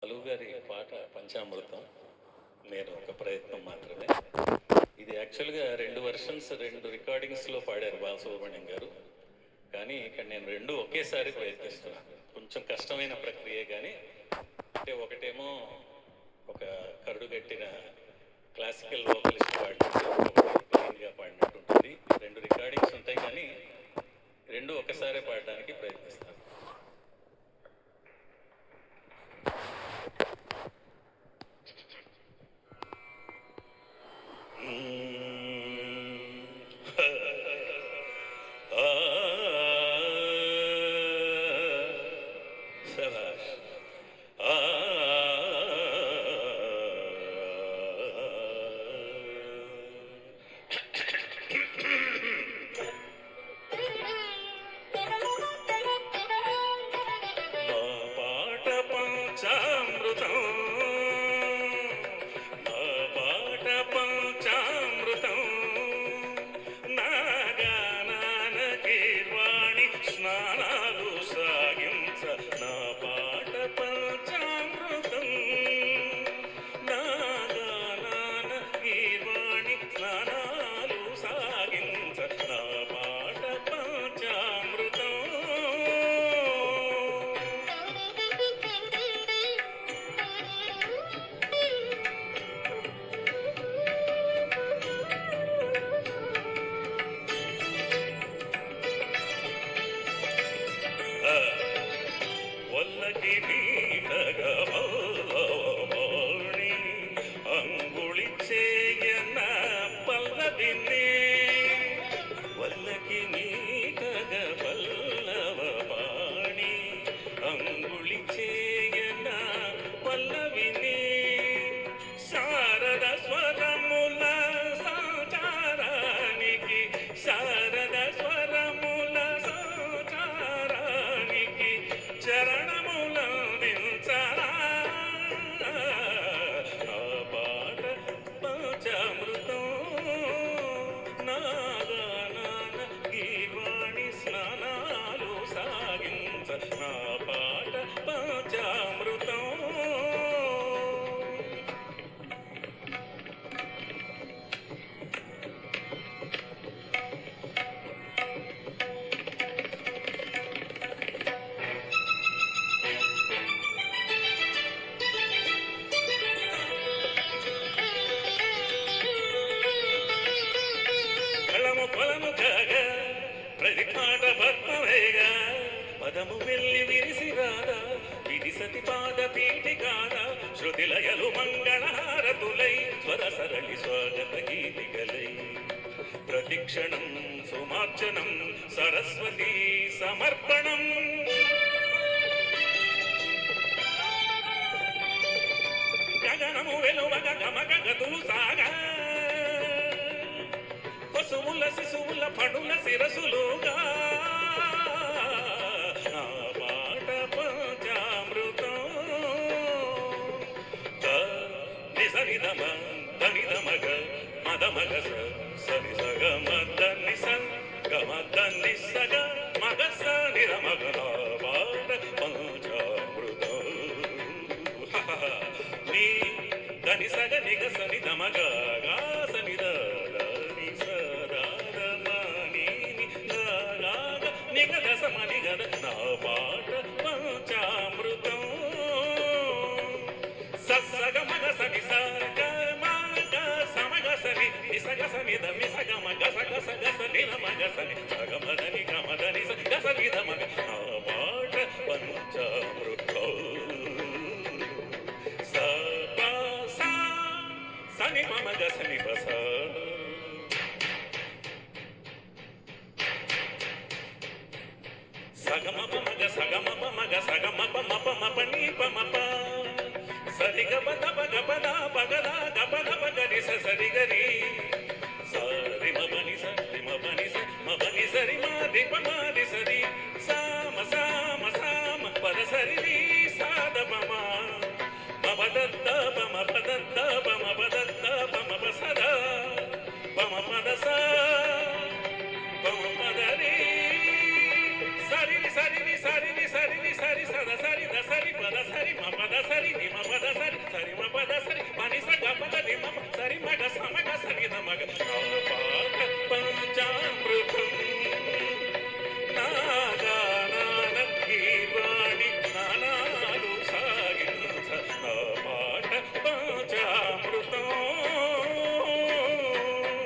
బాలు గారి పాట పంచామృతం నేను ఒక ప్రయత్నం మాత్రమే. ఇది యాక్చువల్గా 2 వెర్షన్స్ 2 రికార్డింగ్స్లో పాడారు బాలసుబ్రహ్మణ్యం గారు. కానీ ఇక్కడ నేను 2 ఒకేసారి ప్రయత్నిస్తున్నాను. కొంచెం కష్టమైన ప్రక్రియ, కానీ అంటే ఒకటేమో ఒక కరుడుగట్టిన క్లాసికల్ వోకలిస్ట్ పాడినట్టు, ఒకటి ప్లెయిన్గా పాడినట్టు ఉంటుంది. 2 రికార్డింగ్స్ ఉంటాయి, కానీ 2 ఒకసారి పాడడానికి ప్రయత్నిస్తాను. పదము వెళ్ళి విరిసిరాదా విధిసతి పాద పీఠికాదా శృతిలయలు మంగళహారతులై స్వర సరళి స్వాగత గీతికలై ప్రతిక్షణం సుమార్చనం సరస్వతీ సమర్పణం. గగనము వెలువగ గమగ గతులు సాగా పశువుల శిశువుల పడుల శిరసులుగా పాట పంచామృతం. నిసనిదమ ధనిదమగ మదమగ సని సగ మదని స గమదని సగ మగ సనిరమగ పాట పంచామృతం. నీ దని సగ నిగ సని దమగ గా సని ద నా పాట పంచామృతం. సగ మగ సని సగ మగ సమగ సని నిసగ సని ద మిసగ మగ సగ సగ సని మగ సని సగ మదని గమదని సగ సని ద మగ నా పాట పంచామృతం. స ప స సని మగ సని ప స సగమ మగ సగమ మగ సగమ మప మప నీ పమప సరిగ పద పగ పద పగద గపద పగరి సరి గరి సరి మబని సరి మబని స మబని సరి మా దీప మాది సరి సామ సామ సామ పద సరి సాద పమ